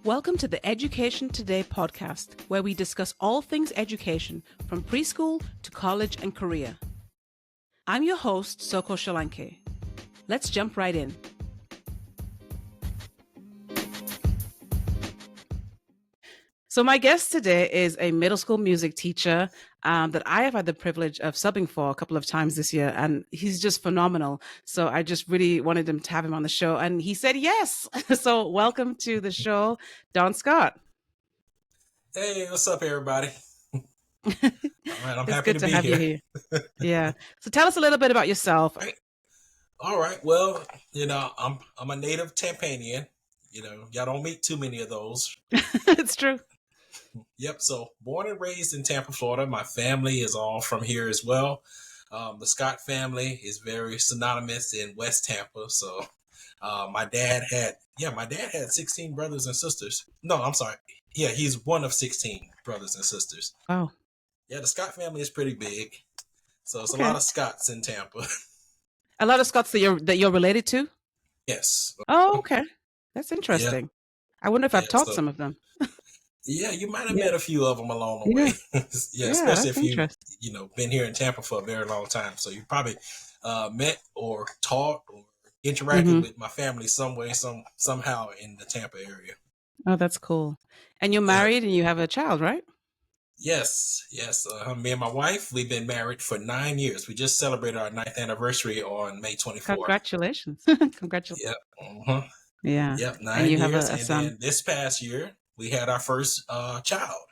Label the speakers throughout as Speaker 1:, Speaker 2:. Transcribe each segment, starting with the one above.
Speaker 1: Welcome to the Education Today podcast, where we discuss all things education from preschool to college and career. I'm your host, Soko Shalanke. Let's jump right in. So my guest today is a middle school music teacher that I have had the privilege of subbing for a couple of times this year, and he's just phenomenal. So I just really wanted to have him on the show, and he said yes. So welcome to the show, Don Scott.
Speaker 2: Hey, what's up, everybody? All right, I'm
Speaker 1: It's
Speaker 2: happy
Speaker 1: good
Speaker 2: to be
Speaker 1: have you
Speaker 2: here.
Speaker 1: here. Yeah. So tell us a little bit about yourself.
Speaker 2: All right. Well, I'm a native Tampanian. Y'all don't meet too many of those.
Speaker 1: It's true.
Speaker 2: Yep. So born and raised in Tampa, Florida. My family is all from here as well. The Scott family is very synonymous in West Tampa. So my dad had 16 brothers and sisters. No, I'm sorry. Yeah, he's one of 16 brothers and sisters.
Speaker 1: Oh.
Speaker 2: Yeah, the Scott family is pretty big. So it's
Speaker 1: Okay.
Speaker 2: a lot of Scotts in Tampa.
Speaker 1: A lot of Scots that you're related to?
Speaker 2: Yes.
Speaker 1: Oh, okay. That's interesting. I wonder if I've taught some of them.
Speaker 2: Yeah, you might have met a few of them along the way. Especially if you've been here in Tampa for a very long time. So you probably met or taught or interacted with my family some way, somehow in the Tampa area.
Speaker 1: Oh, that's cool. And you're married and you have a child, right?
Speaker 2: Yes. Me and my wife, we've been married for 9 years. We just celebrated our 9th anniversary on May 24th.
Speaker 1: Congratulations. Congratulations.
Speaker 2: Yep. Uh-huh.
Speaker 1: Yeah.
Speaker 2: Yep. 9
Speaker 1: and you
Speaker 2: years.
Speaker 1: have a son.
Speaker 2: Then this past year, we had our first child.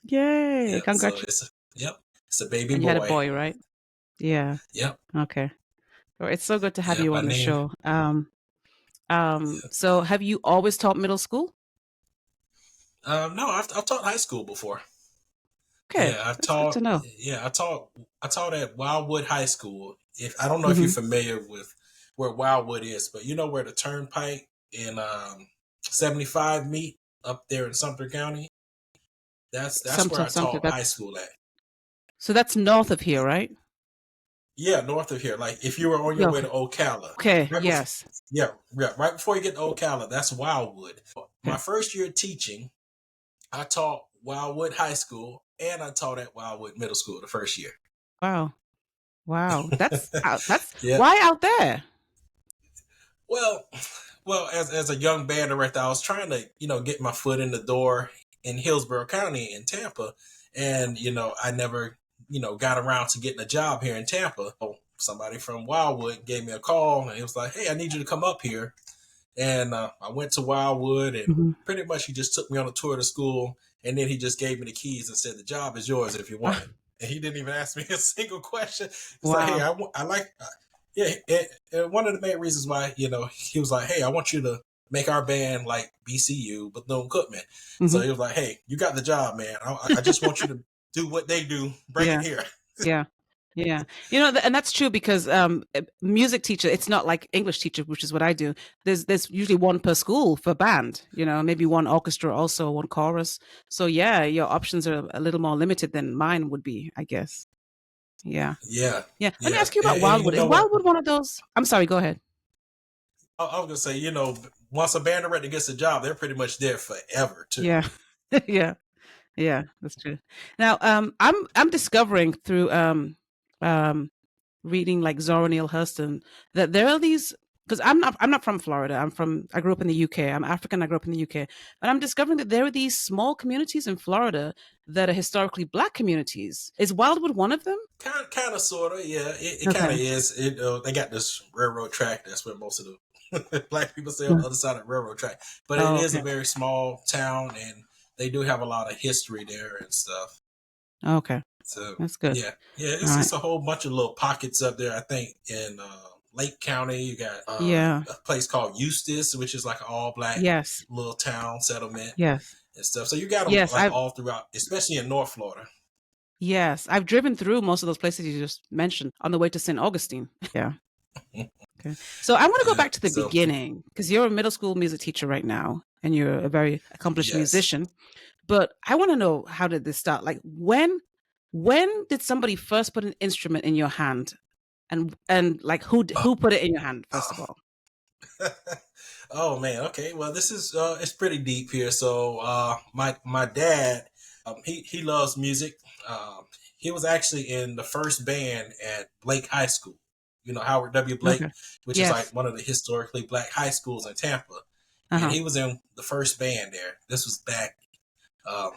Speaker 1: Yay.
Speaker 2: Yep,
Speaker 1: Congratulations.
Speaker 2: So it's a baby boy.
Speaker 1: You had a boy, right? Yeah.
Speaker 2: Yep.
Speaker 1: Okay. Well, it's so good to have you on the show. So have you always taught middle school?
Speaker 2: No, I've taught high school before.
Speaker 1: Okay.
Speaker 2: Yeah, I've
Speaker 1: That's
Speaker 2: taught.
Speaker 1: good to know.
Speaker 2: Yeah, I taught at Wildwood High School. I don't know if you're familiar with where Wildwood is, but you know where the Turnpike and 75 meet up there in Sumter County. That's where I taught high school at.
Speaker 1: So that's north of here, right?
Speaker 2: Yeah, north of here. Like if you were on your way to Ocala.
Speaker 1: Okay. Yes.
Speaker 2: Right before you get to Ocala, that's Wildwood. My first year teaching, I taught Wildwood High School and I taught at Wildwood Middle School the first year.
Speaker 1: Wow. That's why out there?
Speaker 2: Well, as a young band director, I was trying to, get my foot in the door in Hillsborough County in Tampa. And, I never, got around to getting a job here in Tampa. Somebody from Wildwood gave me a call and it was like, hey, I need you to come up here. And I went to Wildwood and pretty much he just took me on a tour of the school. And then he just gave me the keys and said, the job is yours if you want it. And he didn't even ask me a single question. It's like, hey, I like, and one of the main reasons why, he was like, hey, I want you to make our band like BCU, Bethune Cookman. So he was like, hey, you got the job, man. I just want you to do what they do. Bring it here.
Speaker 1: Yeah. And that's true because music teacher, it's not like English teacher, which is what I do. There's usually one per school for band, maybe one orchestra also, one chorus. So yeah, your options are a little more limited than mine would be, I guess. Yeah. Let me ask you about Wildwood. Is Wildwood one of those? I'm sorry, go ahead.
Speaker 2: I was gonna say, once a band director gets a job, they're pretty much there forever too.
Speaker 1: Yeah, that's true. Now, I'm discovering through reading like Zora Neale Hurston that there are these, because I'm not from Florida. I grew up in the UK. I'm African. I grew up in the UK, but I'm discovering that there are these small communities in Florida that are historically Black communities. Is Wildwood one of them?
Speaker 2: Kind of, sort of. Yeah, it kind of is. They got this railroad track. That's where most of the Black people stay on the other side of the railroad track. But it is a very small town, and they do have a lot of history there and stuff.
Speaker 1: Okay.
Speaker 2: So
Speaker 1: that's good.
Speaker 2: Yeah. It's a whole bunch of little pockets up there. I think in Lake County, you got a place called Eustis, which is like an all Black little town settlement. And stuff. So you got them all throughout, especially in North Florida.
Speaker 1: Yes, I've driven through most of those places you just mentioned on the way to St. Augustine. Yeah. Okay. So I want to go back to the beginning because you're a middle school music teacher right now and you're a very accomplished musician. But I want to know, how did this start? Like when did somebody first put an instrument in your hand? And like who put it in your hand, first of all?
Speaker 2: Oh man, okay. Well, this is it's pretty deep here. So my dad, he loves music. Um, he was actually in the first band at Blake High School. You know Howard W. Blake,
Speaker 1: Okay.
Speaker 2: which is like
Speaker 1: Yes.
Speaker 2: one of the historically black high schools in Tampa, and
Speaker 1: Uh-huh.
Speaker 2: he was in the first band there. This was back. Um,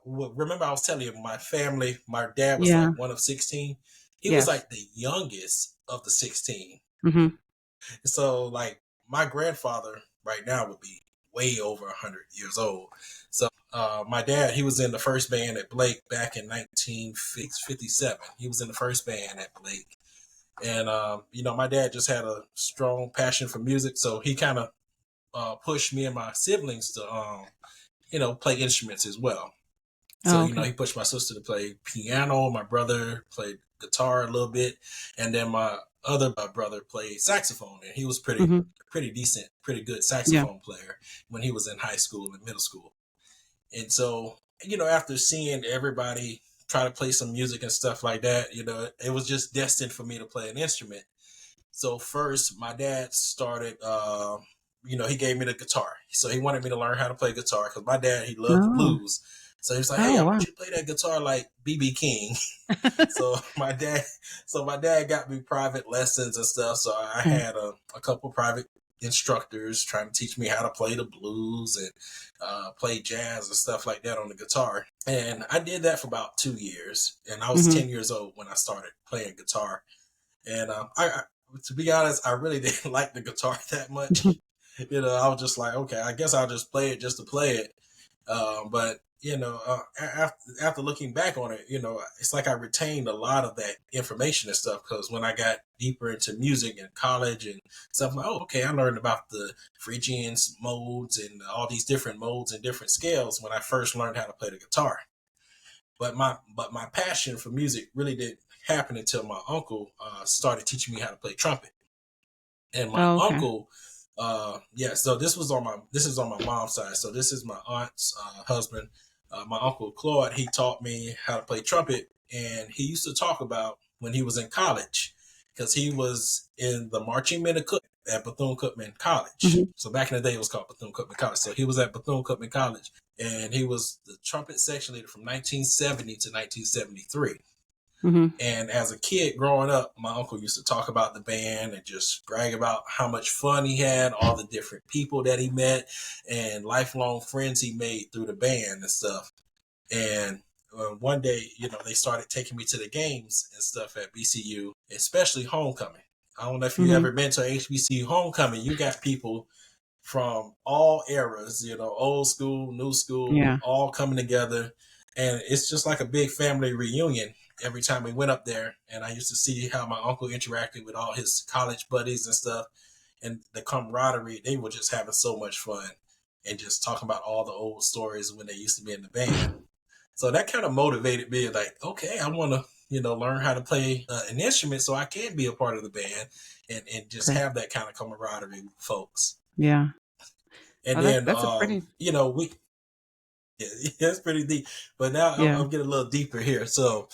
Speaker 2: Remember, I was telling you, my family. My dad was
Speaker 1: Yeah.
Speaker 2: like one of 16. He was
Speaker 1: Yes.
Speaker 2: like the youngest of the 16.
Speaker 1: Mm-hmm.
Speaker 2: So like my grandfather right now would be way over 100 years old. So my dad, he was in the first band at Blake back in 1957. He was in the first band at Blake, and my dad just had a strong passion for music, so he kind of pushed me and my siblings to play instruments as well. So
Speaker 1: Oh, okay.
Speaker 2: he pushed my sister to play piano. My brother played guitar a little bit, and then my other brother played saxophone, and he was
Speaker 1: Mm-hmm.
Speaker 2: pretty decent, pretty good
Speaker 1: Yeah.
Speaker 2: saxophone player when he was in high school and middle school. And so after seeing everybody try to play some music and stuff like that, it was just destined for me to play an instrument. So first, my dad started. He gave me the guitar. So he wanted me to learn how to play guitar because my dad, he loved the
Speaker 1: Oh.
Speaker 2: blues. So he was like, "Hey,
Speaker 1: Oh,
Speaker 2: I
Speaker 1: wow.
Speaker 2: want you to play that guitar like BB King." So my dad got me private lessons and stuff. So I
Speaker 1: Okay.
Speaker 2: had a couple private instructors trying to teach me how to play the blues and play jazz and stuff like that on the guitar. And I did that for about 2 years. And I was
Speaker 1: Mm-hmm.
Speaker 2: 10 years old when I started playing guitar. And to be honest, I really didn't like the guitar that much. I was just like, okay, I guess I'll just play it just to play it. But after looking back on it, it's like I retained a lot of that information and stuff because when I got deeper into music in college and stuff, like, oh, okay, I learned about the Phrygian modes and all these different modes and different scales when I first learned how to play the guitar. But my passion for music really didn't happen until my uncle started teaching me how to play trumpet. And my
Speaker 1: Oh, okay.
Speaker 2: uncle, yeah, so this is on my mom's side. So this is my aunt's husband. My uncle Claude, he taught me how to play trumpet, and he used to talk about when he was in college because he was in the marching men at Bethune Cookman College.
Speaker 1: Mm-hmm.
Speaker 2: So back in the day, it was called Bethune Cookman College. So he was at Bethune Cookman College, and he was the trumpet section leader from 1970 to 1973.
Speaker 1: Mm-hmm.
Speaker 2: And as a kid growing up, my uncle used to talk about the band and just brag about how much fun he had, all the different people that he met, and lifelong friends he made through the band and stuff. And one day, they started taking me to the games and stuff at BCU, especially homecoming. I don't know if you
Speaker 1: Mm-hmm.
Speaker 2: ever been to HBCU homecoming. You got people from all eras, old school, new school,
Speaker 1: Yeah.
Speaker 2: all coming together. And it's just like a big family reunion every time we went up there. And I used to see how my uncle interacted with all his college buddies and stuff. And the camaraderie, they were just having so much fun and just talking about all the old stories when they used to be in the band. So that kind of motivated me like, okay, I want to, learn how to play an instrument so I can be a part of the band and just
Speaker 1: Okay.
Speaker 2: have that kind of camaraderie with folks.
Speaker 1: Yeah.
Speaker 2: And
Speaker 1: Oh, that
Speaker 2: then
Speaker 1: that's a pretty.
Speaker 2: we yeah, that's pretty deep. But now
Speaker 1: Yeah.
Speaker 2: I'm getting a little deeper here. So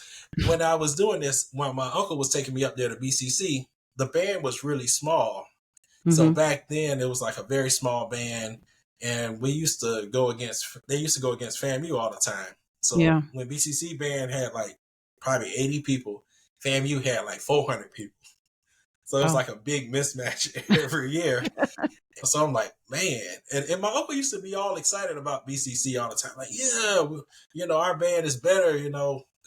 Speaker 2: when I was doing this, when my uncle was taking me up there to BCC, the band was really small. So
Speaker 1: Mm-hmm.
Speaker 2: back then it was like a very small band, and we used to go against. They used to go against FAMU all the time. So
Speaker 1: Yeah.
Speaker 2: when BCC band had like probably 80 people, FAMU had like 400 people. So it was
Speaker 1: Oh.
Speaker 2: like a big mismatch every year. So I'm like, man, and my uncle used to be all excited about BCC all the time. Like, yeah, our band is better.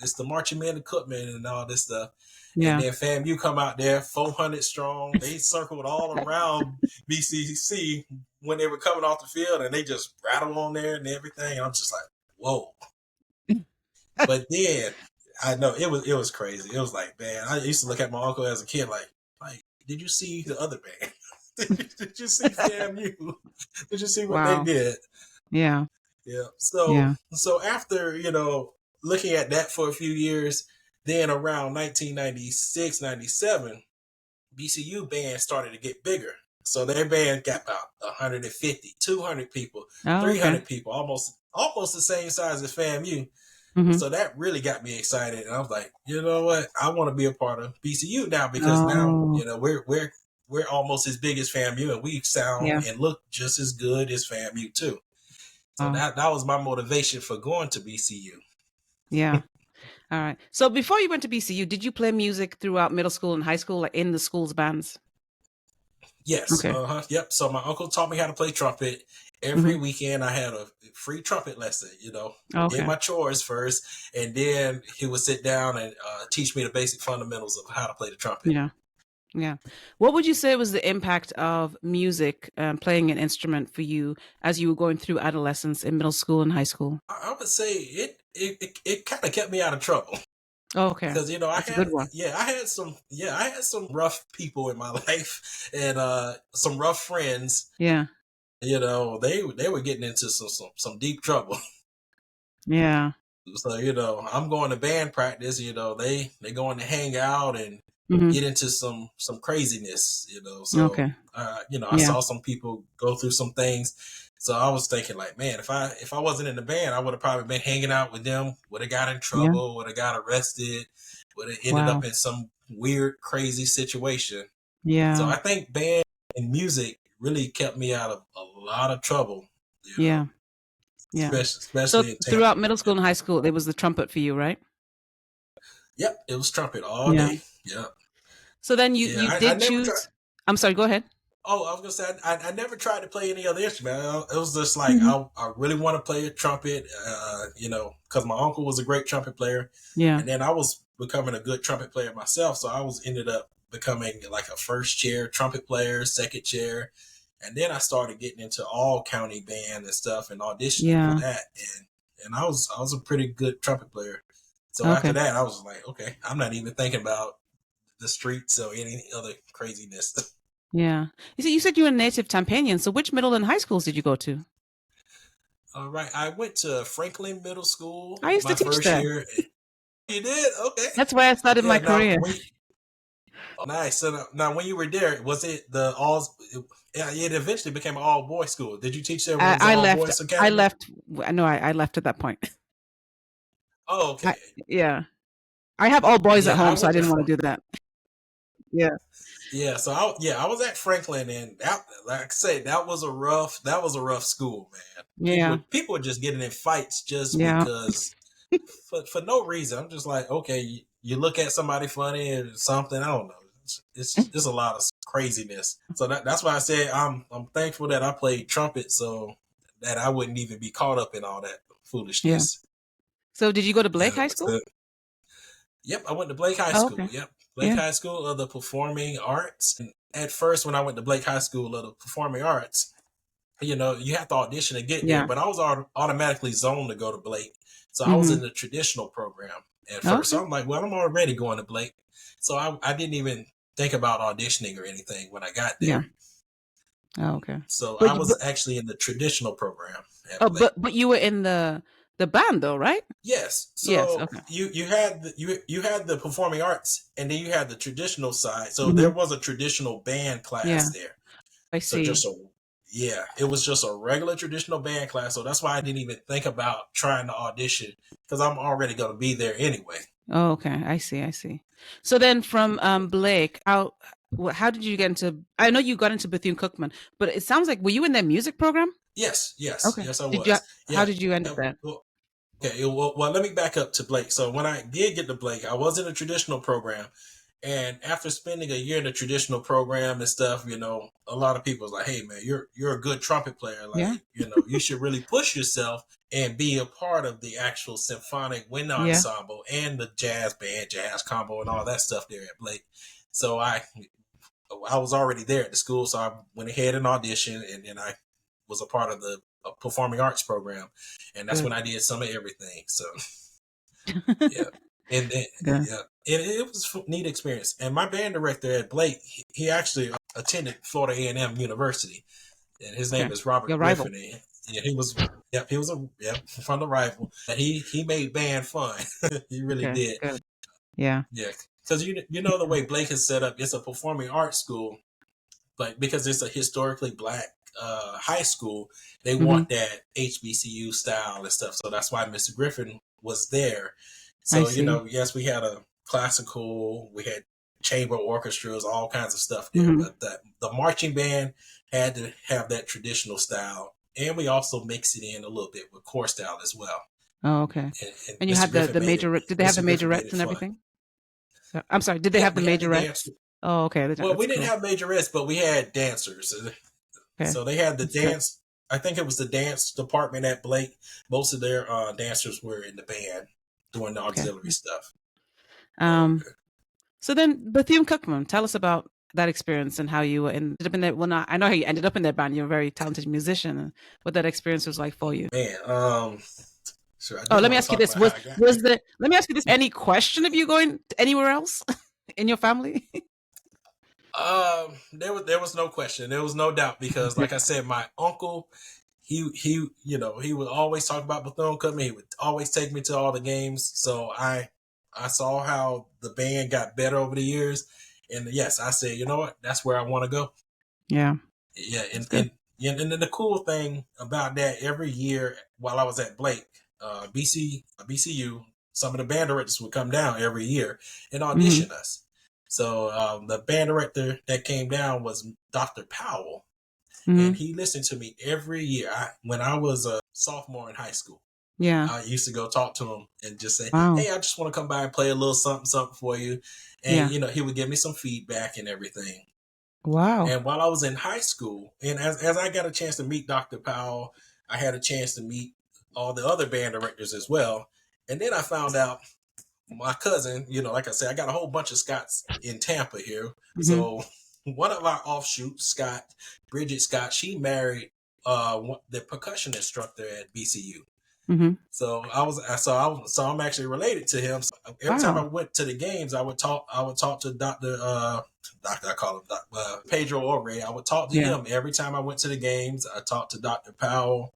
Speaker 2: It's the marching men of Cookman and all this stuff. And
Speaker 1: Yeah.
Speaker 2: then FAMU come out there, 400 strong. They circled all around BCC when they were coming off the field, and they just rattle on there and everything. And I'm just like, whoa. But then I know it was crazy. It was like, man, I used to look at my uncle as a kid, like, did you see the other band? did you see FAMU? Did you see what they
Speaker 1: Wow.
Speaker 2: did?
Speaker 1: Yeah.
Speaker 2: Yeah. So
Speaker 1: Yeah.
Speaker 2: so after looking at that for a few years, then around 1996, 97, BCU band started to get bigger. So their band got about 150, 200 people,
Speaker 1: Oh, okay.
Speaker 2: 300 people, almost the same size as FAMU.
Speaker 1: Mm-hmm.
Speaker 2: So that really got me excited, and I was like, you know what? I want to be a part of BCU now because now
Speaker 1: Oh.
Speaker 2: we're we're almost as big as FAMU, and we sound
Speaker 1: Yeah.
Speaker 2: and look just as good as FAMU too. So
Speaker 1: Oh,
Speaker 2: that was my motivation for going to BCU.
Speaker 1: yeah. All right. So before you went to BCU, did you play music throughout middle school and high school, like in the school's bands?
Speaker 2: Yes.
Speaker 1: Okay.
Speaker 2: Yep. So my uncle taught me how to play trumpet. Every
Speaker 1: Hmm.
Speaker 2: weekend I had a free trumpet lesson. Did
Speaker 1: Okay.
Speaker 2: my chores first, and then he would sit down and teach me the basic fundamentals of how to play the trumpet.
Speaker 1: Yeah. Yeah. What would you say was the impact of music, playing an instrument for you as you were going through adolescence in middle school and high school?
Speaker 2: I would say it kind of kept me out of trouble.
Speaker 1: Oh, okay.
Speaker 2: Because I
Speaker 1: That's a
Speaker 2: had
Speaker 1: good one.
Speaker 2: I had some rough people in my life, and some rough friends.
Speaker 1: Yeah.
Speaker 2: They were getting into some deep trouble.
Speaker 1: Yeah.
Speaker 2: So I'm going to band practice. They going to hang out and
Speaker 1: Hmm.
Speaker 2: get into some craziness. So
Speaker 1: Okay.
Speaker 2: I
Speaker 1: Yeah.
Speaker 2: saw some people go through some things. So I was thinking, like, man, if I wasn't in the band, I would have probably been hanging out with them. Would have got in
Speaker 1: Yeah.
Speaker 2: trouble. Would have got arrested. Would have ended up
Speaker 1: Wow.
Speaker 2: in some weird, crazy situation. So
Speaker 1: Yeah.
Speaker 2: I think band and music really kept me out of a lot of trouble.
Speaker 1: Yeah. Yeah. So
Speaker 2: Especially in Tampa.
Speaker 1: throughout middle school and high school, it was the trumpet for you, right?
Speaker 2: Yep, it was trumpet all
Speaker 1: Yeah.
Speaker 2: day. Yep.
Speaker 1: So then you
Speaker 2: Yeah,
Speaker 1: you
Speaker 2: I
Speaker 1: did
Speaker 2: never tried.
Speaker 1: choose. I'm sorry. Go ahead.
Speaker 2: Oh, I was gonna say I never tried to play any other instrument. It was just like
Speaker 1: Hmm.
Speaker 2: I really want to play a trumpet, because my uncle was a great trumpet player,
Speaker 1: Yeah.
Speaker 2: and then I was becoming a good trumpet player myself. So I was ended up becoming like a first chair trumpet player, second chair, and then I started getting into all county band and stuff and auditioning for
Speaker 1: Yeah.
Speaker 2: that, and I was a pretty good trumpet player. So after
Speaker 1: Okay.
Speaker 2: that, I was like, okay, I'm not even thinking about the streets or any other craziness.
Speaker 1: Yeah. You said you were a native Tampanian. So which middle and high schools did you go to?
Speaker 2: All right, I went to Franklin Middle School
Speaker 1: I used to
Speaker 2: my
Speaker 1: teach
Speaker 2: first
Speaker 1: there.
Speaker 2: year. You did? Okay.
Speaker 1: That's where I started
Speaker 2: Yeah.
Speaker 1: my career.
Speaker 2: Nice. So now, when you were there, was it the all? Yeah, it eventually became an all boys school. Did you teach there when it was an
Speaker 1: I
Speaker 2: all
Speaker 1: left.
Speaker 2: boys
Speaker 1: I
Speaker 2: academy?
Speaker 1: left. No, I left at that point.
Speaker 2: Oh,
Speaker 1: I,
Speaker 2: okay.
Speaker 1: yeah. I have all boys at
Speaker 2: Yeah, I
Speaker 1: home, so I
Speaker 2: went to.
Speaker 1: didn't want to do that. Yeah.
Speaker 2: Yeah, so I was at Franklin, and that, like I say, that was a rough school, man.
Speaker 1: Yeah.
Speaker 2: People were just getting in fights just
Speaker 1: Yeah.
Speaker 2: because for no reason. I'm just like, okay, you look at somebody funny or something. I don't know. It's a lot of craziness. So that's why I said I'm thankful that I played trumpet, so that I wouldn't even be caught up in all that
Speaker 1: Yeah.
Speaker 2: foolishness.
Speaker 1: So did you go to Blake
Speaker 2: Yeah.
Speaker 1: High School?
Speaker 2: So, yep, I went to Blake High
Speaker 1: Oh,
Speaker 2: School.
Speaker 1: okay.
Speaker 2: Yep, Blake
Speaker 1: Yeah.
Speaker 2: High School of the Performing Arts. And at first, when I went to Blake High School of the Performing Arts, you have to audition to get there.
Speaker 1: Yeah.
Speaker 2: But I was automatically zoned to go to Blake, so I was
Speaker 1: Hmm.
Speaker 2: in the traditional program at first.
Speaker 1: Okay.
Speaker 2: So I'm like, well, I'm already going to Blake, so I didn't even think about auditioning or anything when I got
Speaker 1: Yeah.
Speaker 2: there.
Speaker 1: Oh, okay.
Speaker 2: So
Speaker 1: But
Speaker 2: I
Speaker 1: you,
Speaker 2: was actually in the traditional program at
Speaker 1: oh,
Speaker 2: Blake.
Speaker 1: but you were in the band though, right?
Speaker 2: Yes.
Speaker 1: Yes.
Speaker 2: So
Speaker 1: Okay.
Speaker 2: you had the performing arts, and then you had the traditional side. So
Speaker 1: Hmm.
Speaker 2: there was a traditional band
Speaker 1: Yeah.
Speaker 2: class there.
Speaker 1: I
Speaker 2: So
Speaker 1: see.
Speaker 2: it was just a regular traditional band class. So that's why I didn't even think about trying to audition, because I'm already going to be there anyway.
Speaker 1: Oh, okay. I see. I see. So then from Blake, how did you get into? I know you got into Bethune Cookman, but it sounds like were you in their music program?
Speaker 2: Yes, yes,
Speaker 1: Okay.
Speaker 2: yes, I
Speaker 1: Did you?
Speaker 2: was.
Speaker 1: How
Speaker 2: Yeah.
Speaker 1: did you end up
Speaker 2: Yeah,
Speaker 1: there?
Speaker 2: well, okay. Well, let me back up to Blake. So when I did get to Blake, I was in a traditional program. And after spending a year in the traditional program and stuff, a lot of people was like, "Hey, man, you're a good trumpet player.
Speaker 1: Yeah.
Speaker 2: Like, you should really push yourself and be a part of the actual symphonic wind
Speaker 1: Yeah.
Speaker 2: ensemble and the jazz band, jazz combo, and all that stuff there at Blake." So I was already there at the school, so I went ahead and auditioned, and then I was a part of the performing arts program, and that's when
Speaker 1: Good.
Speaker 2: I did some of everything. So yeah, and then
Speaker 1: Good.
Speaker 2: yeah, it was a neat experience. And my band director at Blake, he actually attended Florida A&M University, and his name
Speaker 1: Okay.
Speaker 2: is Robert
Speaker 1: Your rival.
Speaker 2: Griffin. And yeah, he was from the rival. And he made band fun. He really
Speaker 1: Okay.
Speaker 2: did.
Speaker 1: Good. Yeah.
Speaker 2: Yeah, because the way Blake is set up, it's a performing arts school, but because it's a historically black high school, they
Speaker 1: Hmm.
Speaker 2: want that HBCU style and stuff. So that's why Mr. Griffin was there.
Speaker 1: I
Speaker 2: So
Speaker 1: see.
Speaker 2: yes, we had a classical, we had chamber orchestras, all kinds of stuff there.
Speaker 1: Mm-hmm.
Speaker 2: But the marching band had to have that traditional style, and we also mix it in a little bit with core style as well.
Speaker 1: Oh, okay.
Speaker 2: And
Speaker 1: And you
Speaker 2: Mr.
Speaker 1: had
Speaker 2: Griffin
Speaker 1: the
Speaker 2: made it.
Speaker 1: major. Did they have the
Speaker 2: Mr. Griffin made
Speaker 1: majorettes
Speaker 2: it
Speaker 1: and
Speaker 2: fun.
Speaker 1: everything? So, I'm sorry. Did they
Speaker 2: Yeah,
Speaker 1: have the
Speaker 2: we had the dance.
Speaker 1: majorettes? Oh, okay.
Speaker 2: Well,
Speaker 1: That's
Speaker 2: we didn't
Speaker 1: cool.
Speaker 2: have majorettes, but we had dancers.
Speaker 1: Okay,
Speaker 2: So they had the
Speaker 1: that's good.
Speaker 2: dance. I think it was the dance department at Blake. Most of their dancers were in the band doing the
Speaker 1: Okay.
Speaker 2: auxiliary stuff. Oh,
Speaker 1: Um.
Speaker 2: okay.
Speaker 1: So then, Bethune Cookman, tell us about that experience and how you ended up in there. Well, not, I know how you ended up in that band. You're a very talented musician, and what that experience was like for you.
Speaker 2: Man, sure. I
Speaker 1: Oh,
Speaker 2: do
Speaker 1: let me
Speaker 2: want to
Speaker 1: ask you
Speaker 2: talk
Speaker 1: this:
Speaker 2: about how I got
Speaker 1: was
Speaker 2: there.
Speaker 1: there? Let me ask you this: any question of you going anywhere else in your family?
Speaker 2: There was no question. There was no doubt because, like I said, my uncle, he would always talk about Bethune Cookman. He would always take me to all the games. So I saw how the band got better over the years, and yes, I said, you know what, that's where I want to go.
Speaker 1: Yeah,
Speaker 2: Yeah,
Speaker 1: that's good.
Speaker 2: and then the cool thing about that, every year while I was at Blake, BCU, some of the band directors would come down every year and
Speaker 1: Mm-hmm.
Speaker 2: audition us. So the band director that came down was Dr. Powell, and
Speaker 1: Mm-hmm.
Speaker 2: he listened to me every year. When I was a sophomore in high school,
Speaker 1: Yeah.
Speaker 2: I used to go talk to him and just say,
Speaker 1: Wow.
Speaker 2: "Hey, I just want to come by and play a little something, something for you," and
Speaker 1: Yeah.
Speaker 2: he would give me some feedback and everything.
Speaker 1: Wow.
Speaker 2: And while I was in high school, and as I got a chance to meet Dr. Powell, I had a chance to meet all the other band directors as well. And then I found out my cousin, like I said, I got a whole bunch of Scots in Tampa here.
Speaker 1: Mm-hmm.
Speaker 2: So one of our offshoots, Bridget Scott, she married the percussion instructor at BCU.
Speaker 1: Mm-hmm.
Speaker 2: So I'm actually related to him. So every time I
Speaker 1: Wow.
Speaker 2: went to the games, I would talk to Doctor, I call him Pedro Ore. I would talk to
Speaker 1: Yeah.
Speaker 2: him every time I went to the games. I talked to Dr. Powell,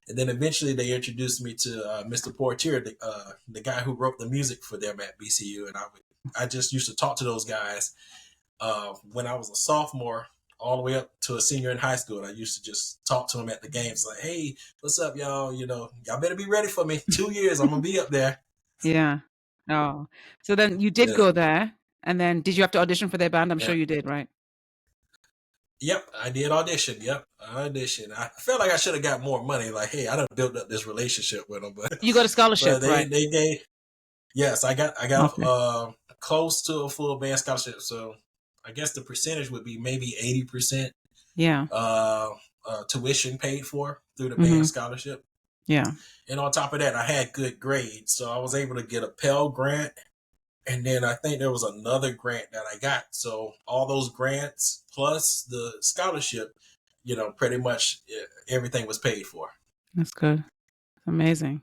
Speaker 2: and then eventually they introduced me to Mr. Portier, the guy who wrote the music for them at BCU, and I just used to talk to those guys when I was a sophomore all the way up to a senior in high school. And I used to just talk to them at the games like, "Hey, what's up, y'all? Y'all better be ready for me. 2 years, I'm gonna be up there."
Speaker 1: Yeah. Oh, so then you did
Speaker 2: Yeah,
Speaker 1: go there, and then did you have to audition for their band? I'm sure
Speaker 2: yeah.
Speaker 1: you did, right?
Speaker 2: Yep, I did audition. Yep, I auditioned. I felt like I should have got more money. Like, hey, I done built up this relationship with them, but
Speaker 1: You got a
Speaker 2: but
Speaker 1: scholarship,
Speaker 2: they
Speaker 1: right?
Speaker 2: they gave. Yes, I got
Speaker 1: Okay.
Speaker 2: close to a full band scholarship. So I guess the percentage would be maybe 80%
Speaker 1: Yeah.
Speaker 2: uh, tuition paid for through the band
Speaker 1: Mm-hmm.
Speaker 2: scholarship.
Speaker 1: Yeah.
Speaker 2: And on top of that, I had good grades, so I was able to get a Pell Grant, and then I think there was another grant that I got. So all those grants plus the scholarship, pretty much everything was paid for.
Speaker 1: That's good. Amazing.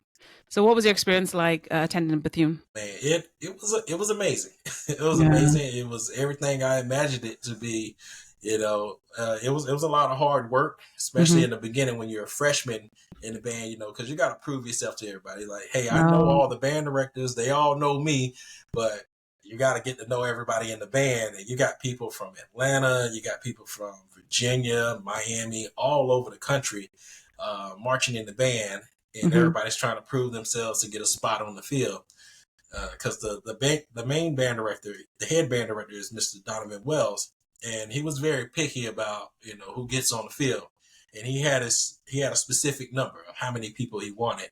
Speaker 1: So what was your experience like attending Bethune?
Speaker 2: Man, it was amazing. It was
Speaker 1: Yeah.
Speaker 2: amazing. It was everything I imagined it to be. It was a lot of hard work, especially
Speaker 1: Mm-hmm.
Speaker 2: in the beginning when you're a freshman in the band. Because you got to prove yourself to everybody. Like, hey, I know
Speaker 1: Oh.
Speaker 2: all the band directors. They all know me, but you got to get to know everybody in the band. And you got people from Atlanta, you got people from Virginia, Miami, all over the country, marching in the band, and
Speaker 1: Mm-hmm.
Speaker 2: everybody's trying to prove themselves to get a spot on the field. Because the main band director, the head band director, is Mr. Donovan Wells, and he was very picky about who gets on the field, and he had a specific number of how many people he wanted,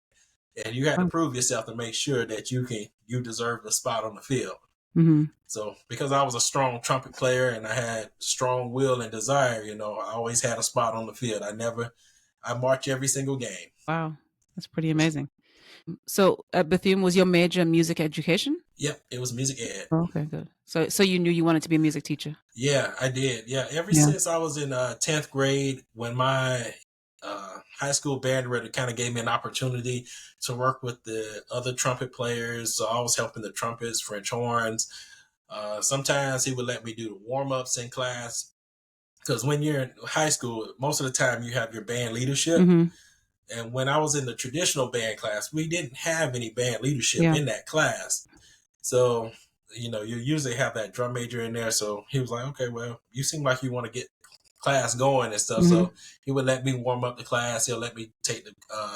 Speaker 2: and you had to
Speaker 1: Oh.
Speaker 2: prove yourself to make sure that you deserve the spot on the field.
Speaker 1: Mm-hmm.
Speaker 2: So because I was a strong trumpet player and I had strong will and desire, I always had a spot on the field. I march every single game.
Speaker 1: Wow. That's pretty amazing. So at Bethune, was your major music education?
Speaker 2: Yep, it was music ed.
Speaker 1: Oh, okay, good. So you knew you wanted to be a music teacher?
Speaker 2: Yeah, I did. Yeah, ever
Speaker 1: Yeah.
Speaker 2: since I was in 10th grade, when my high school band director kind of gave me an opportunity to work with the other trumpet players. So I was helping the trumpets, French horns. Sometimes he would let me do the warm ups in class because when you're in high school, most of the time you have your band leadership.
Speaker 1: Mm-hmm.
Speaker 2: And when I was in the traditional band class, we didn't have any band leadership
Speaker 1: Yeah.
Speaker 2: in that class. So, you usually have that drum major in there. So he was like, okay, well, you seem like you want to get class going and stuff.
Speaker 1: Mm-hmm.
Speaker 2: So he would let me warm up the class. He'll let me take the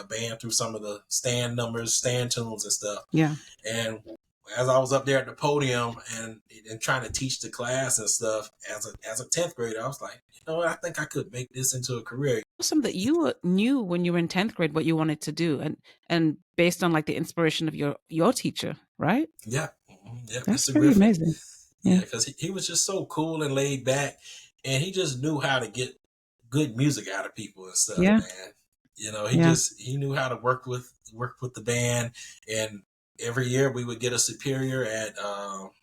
Speaker 2: band through some of the stand numbers, stand tunes and stuff.
Speaker 1: Yeah.
Speaker 2: And as I was up there at the podium and trying to teach the class and stuff as a 10th grader, I was like, you know what, I think I could make this into a career.
Speaker 1: Awesome that you knew when you were in 10th grade what you wanted to do, and based on like the inspiration of your teacher, right?
Speaker 2: Yeah. Yeah,
Speaker 1: That's
Speaker 2: Mr.
Speaker 1: pretty
Speaker 2: Griffin.
Speaker 1: amazing.
Speaker 2: Yeah,
Speaker 1: Yeah.
Speaker 2: because he was just so cool and laid back, and he just knew how to get good music out of people and stuff,
Speaker 1: Yeah.
Speaker 2: man. You know,
Speaker 1: Yeah.
Speaker 2: he knew how to work with the band, and every year we would get a superior at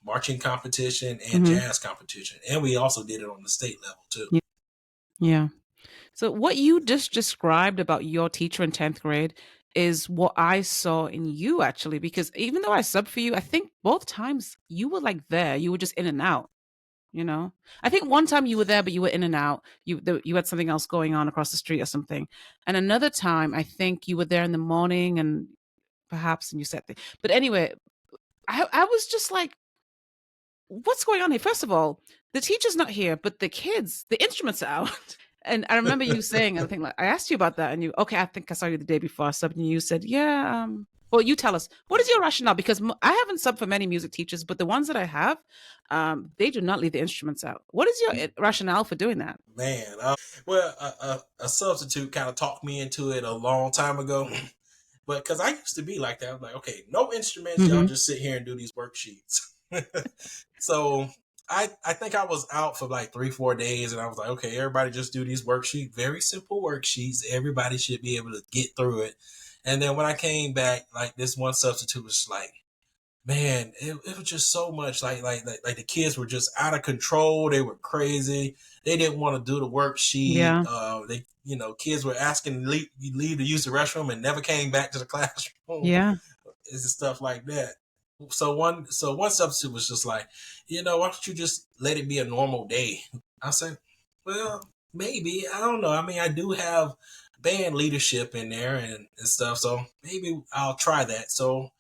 Speaker 2: marching competition and
Speaker 1: Hmm.
Speaker 2: jazz competition, and we also did it on the state level too.
Speaker 1: Yeah. Yeah. So what you just described about your teacher in 10th grade is what I saw in you actually, because even though I subbed for you, I think both times you were like there, you were just in and out, you know? I think one time you were there, but you were in and out. You had something else going on across the street or something. And another time, I think you were there in the morning and perhaps, and you said, but anyway, I was just like, what's going on here? First of all, the teacher's not here, but the kids, the instruments are out. And I remember you saying, I think like I asked you about that, and you, okay, I think I saw you the day before I subbed, and you said, yeah. Well, you tell us, what is your rationale? Because I haven't subbed for many music teachers, but the ones that I have, they do not leave the instruments out. What is your rationale for doing that?
Speaker 2: Man, well, a substitute kind of talked me into it a long time ago. But because I used to be like that, I was like, okay, no instruments, y'all
Speaker 1: Hmm.
Speaker 2: just sit here and do these worksheets. So I think I was out for like 3 4 days, and I was like, okay, everybody just do these worksheets, very simple worksheets. Everybody should be able to get through it. And then when I came back, like this one substitute was like, man, it was just so much like the kids were just out of control. They were crazy. They didn't want to do the worksheet.
Speaker 1: Yeah.
Speaker 2: They kids were asking leave to use the restroom and never came back to the classroom.
Speaker 1: Yeah.
Speaker 2: It's stuff like that. So one substitute was just like, why don't you just let it be a normal day? I said, well, maybe, I don't know. I mean, I do have band leadership in there and stuff, so maybe I'll try that. So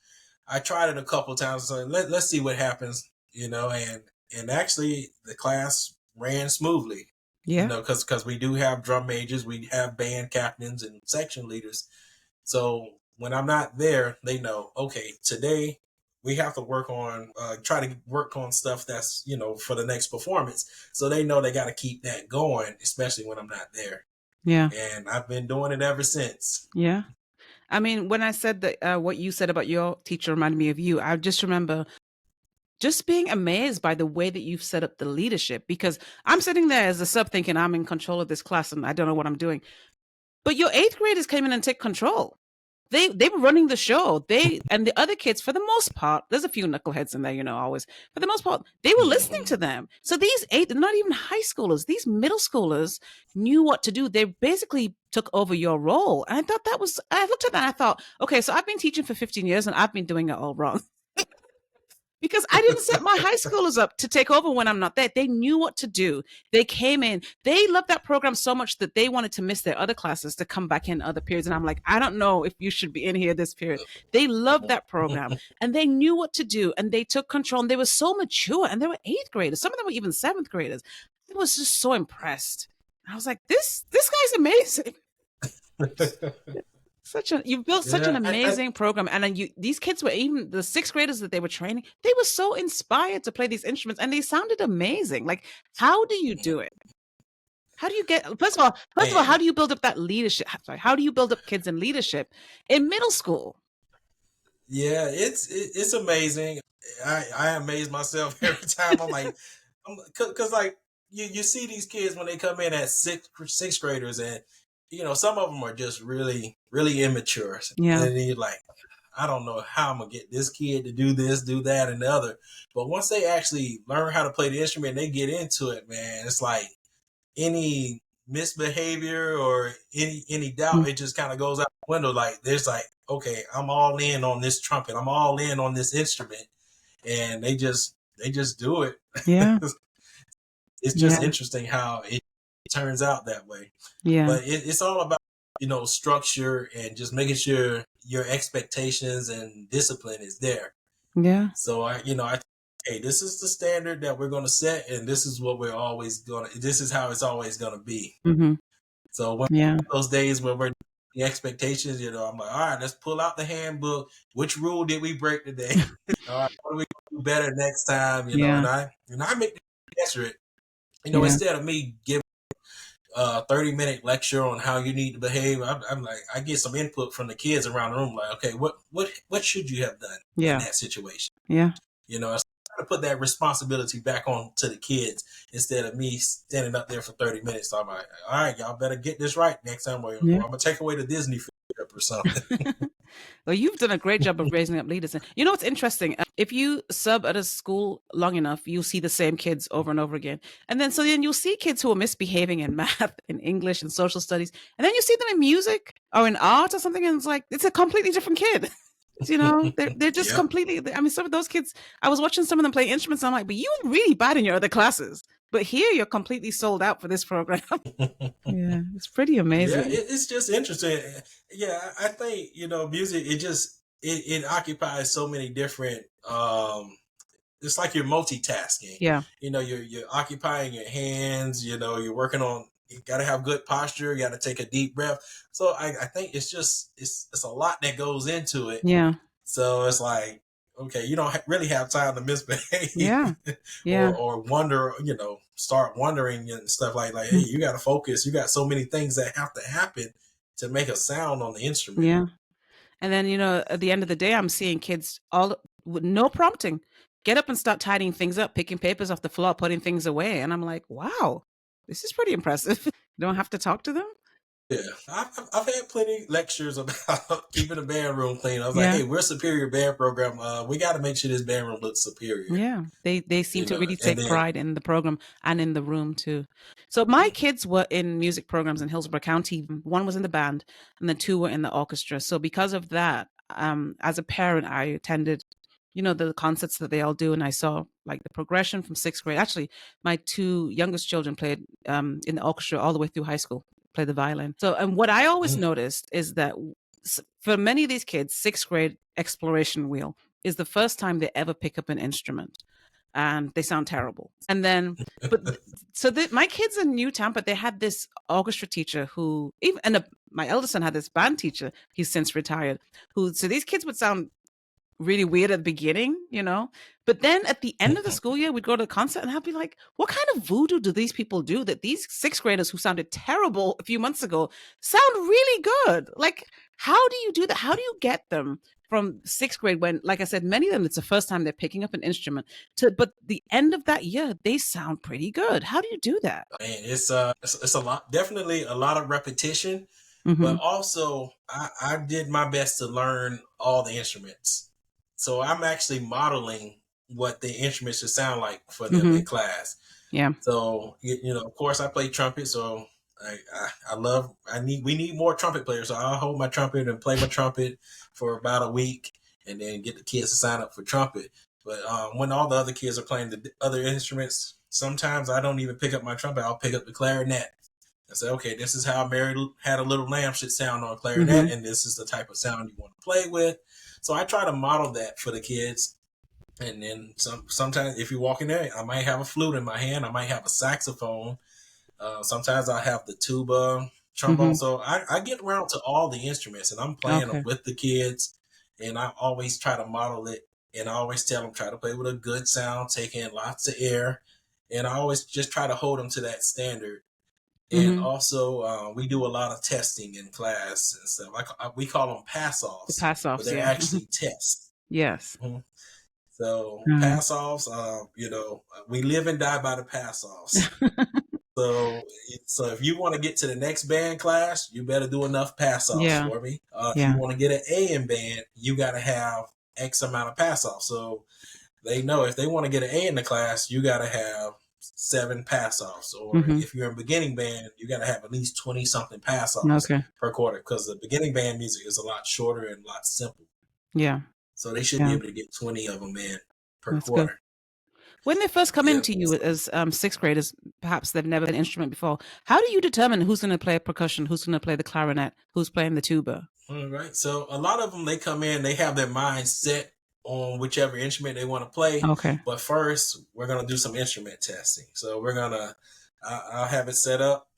Speaker 2: I tried it a couple times. So let's see what happens, and actually the class ran smoothly,
Speaker 1: Yeah.
Speaker 2: because we do have drum majors, we have band captains and section leaders. So when I'm not there, they know, okay, today we have to try to work on stuff that's, for the next performance. So they know they got to keep that going, especially when I'm not there.
Speaker 1: Yeah.
Speaker 2: And I've been doing it ever since.
Speaker 1: Yeah. I mean, when I said that, what you said about your teacher reminded me of you. I just remember just being amazed by the way that you've set up the leadership, because I'm sitting there as a sub thinking I'm in control of this class and I don't know what I'm doing. But your 8th graders came in and took control. They were running the show. They and the other kids, for the most part, there's a few knuckleheads in there, always. For the most part, they were listening to them. So these not even high schoolers, these middle schoolers knew what to do. They basically took over your role. And I thought I looked at that and I thought, okay, so I've been teaching for 15 years and I've been doing it all wrong. Because I didn't set my high schoolers up to take over when I'm not there. They knew what to do. They came in. They loved that program so much that they wanted to miss their other classes to come back in other periods. And I'm like, I don't know if you should be in here this period. They loved that program and they knew what to do and they took control and they were so mature and they were 8th graders. Some of them were even 7th graders. I was just so impressed. I was like, this guy's amazing. You've built such an
Speaker 2: Yeah,
Speaker 1: amazing program, and then these kids were, even the 6th graders that they were training, they were so inspired to play these instruments, and they sounded amazing. Like, how do you do it? How do you get first of all, how
Speaker 2: man.
Speaker 1: do you build up that leadership? Sorry, how do you build up kids in leadership in middle school?
Speaker 2: Yeah, it's amazing. I amaze myself every time. I'm like, because like you see these kids when they come in as sixth graders, and some of them are just really really immature,
Speaker 1: Yeah,
Speaker 2: and then you're like, I don't know how I'm gonna get this kid to do this, do that, and the other. But once they actually learn how to play the instrument, they get into it, man. It's like any misbehavior or any doubt,
Speaker 1: mm,
Speaker 2: it just kind of goes out the window. Like there's like, okay, I'm all in on this trumpet, I'm all in on this instrument, and they just do it.
Speaker 1: yeah,
Speaker 2: It's just
Speaker 1: yeah,
Speaker 2: interesting how it turns out that way.
Speaker 1: yeah,
Speaker 2: But it's all about structure and just making sure your expectations and discipline is there.
Speaker 1: yeah,
Speaker 2: So I hey, this is the standard that we're going to set, and this is what we're always going to. This is how it's always going to be.
Speaker 1: hmm,
Speaker 2: So when
Speaker 1: yeah,
Speaker 2: those days where we're the expectations. I'm like, all right, let's pull out the handbook. Which rule did we break today? All right, what do we do better next time?
Speaker 1: Yeah.
Speaker 2: And I make the answer it.
Speaker 1: Yeah.
Speaker 2: Instead of me giving a 30-minute lecture on how you need to behave, I'm like, I get some input from the kids around the room. Like, okay, what should you have done in
Speaker 1: Yeah.
Speaker 2: that situation?
Speaker 1: Yeah.
Speaker 2: It's trying to put that responsibility back on to the kids instead of me standing up there for 30 minutes. So I'm like, all right, y'all better get this right next time, or I'm gonna take away the Disney trip or something.
Speaker 1: Well, you've done a great job of raising up leaders. And you know what's interesting? If you sub at a school long enough, you'll see the same kids over and over again. And then you'll see kids who are misbehaving in math, in English, and social studies. And then you see them in music or in art or something, and it's a completely different kid. They're just
Speaker 2: Yep.
Speaker 1: completely. I mean, some of those kids, I was watching some of them play instruments. And I'm like, but you're really bad in your other classes. But here you're completely sold out for this program. Yeah, it's pretty
Speaker 2: Yeah,
Speaker 1: amazing.
Speaker 2: it's just interesting. Yeah, I think music. It occupies so many different. It's like you're multitasking.
Speaker 1: Yeah.
Speaker 2: You're occupying your hands. You're working on. You got to have good posture. You got to take a deep breath. So I think it's a lot that goes into it.
Speaker 1: Yeah.
Speaker 2: So it's like, okay, you don't really have time to misbehave.
Speaker 1: Yeah. Yeah.
Speaker 2: or wonder, start wondering and stuff like, hey, you got to focus. You got so many things that have to happen to make a sound on the instrument.
Speaker 1: Yeah. And then, at the end of the day, I'm seeing kids all with no prompting get up and start tidying things up, picking papers off the floor, putting things away. And I'm like, wow, this is pretty impressive. You don't have to talk to them.
Speaker 2: Yeah, I've had plenty lectures about keeping the band room clean. I was like, hey, we're a superior band program. We got to make sure this band room looks superior.
Speaker 1: Yeah, they seem to really take pride in the program and in the room too. So my kids were in music programs in Hillsborough County. One was in the band, and then two were in the orchestra. So because of that, as a parent, I attended, the concerts that they all do, and I saw like the progression from sixth grade. Actually, my two youngest children played in the orchestra all the way through high school. Play the violin. So, and what I always noticed is that for many of these kids, sixth grade exploration wheel is the first time they ever pick up an instrument, and they sound terrible. And then, my kids in New Tampa, they had this orchestra teacher who my eldest son had this band teacher. He's since retired. So these kids would sound really weird at the beginning, but then at the end of the school year, we'd go to the concert and I'd be like, what kind of voodoo do these people do that these sixth graders who sounded terrible a few months ago sound really good? Like, how do you do that? How do you get them from sixth grade when, like I said, many of them, it's the first time they're picking up an instrument but the end of that year, they sound pretty good. How do you do that?
Speaker 2: Man, it's a lot, definitely a lot of repetition, but also I did my best to learn all the instruments. So I'm actually modeling what the instruments should sound like for them in class.
Speaker 1: Yeah.
Speaker 2: So, of course I play trumpet. So we need more trumpet players. So I'll hold my trumpet and play my trumpet for about a week and then get the kids to sign up for trumpet. But when all the other kids are playing the other instruments, sometimes I don't even pick up my trumpet. I'll pick up the clarinet. I say, okay, this is how Mary Had a Little Lamb should sound on clarinet, and this is the type of sound you want to play with. So I try to model that for the kids. And then sometimes if you walk in there, I might have a flute in my hand. I might have a saxophone. Sometimes I have the tuba, trombone. So I get around to all the instruments and I'm playing them with the kids. And I always try to model it. And I always tell them, try to play with a good sound, take in lots of air. And I always just try to hold them to that standard. And also, we do a lot of testing in class and stuff. We call them pass-offs.
Speaker 1: Pass-offs,
Speaker 2: but they're actually tests.
Speaker 1: Yes.
Speaker 2: So pass-offs, we live and die by the pass-offs. So if you want to get to the next band class, you better do enough pass-offs for me. If you want to get an A in band, you got to have X amount of pass-offs. So they know if they want to get an A in the class, you got to have 7 pass-offs. Or if you're in beginning band, you got to have at least 20 something pass-offs per quarter, because the beginning band music is a lot shorter and a lot simple.
Speaker 1: Yeah.
Speaker 2: So they should be able to get 20 of them in per quarter.
Speaker 1: Good. When they first come into you as sixth graders, perhaps they've never had an instrument before, how do you determine who's going to play percussion, who's going to play the clarinet, who's playing the tuba?
Speaker 2: All right. So a lot of them, they come in, they have their mind set on whichever instrument they want to play.
Speaker 1: Okay.
Speaker 2: But first, we're going to do some instrument testing. So I'll have it set up.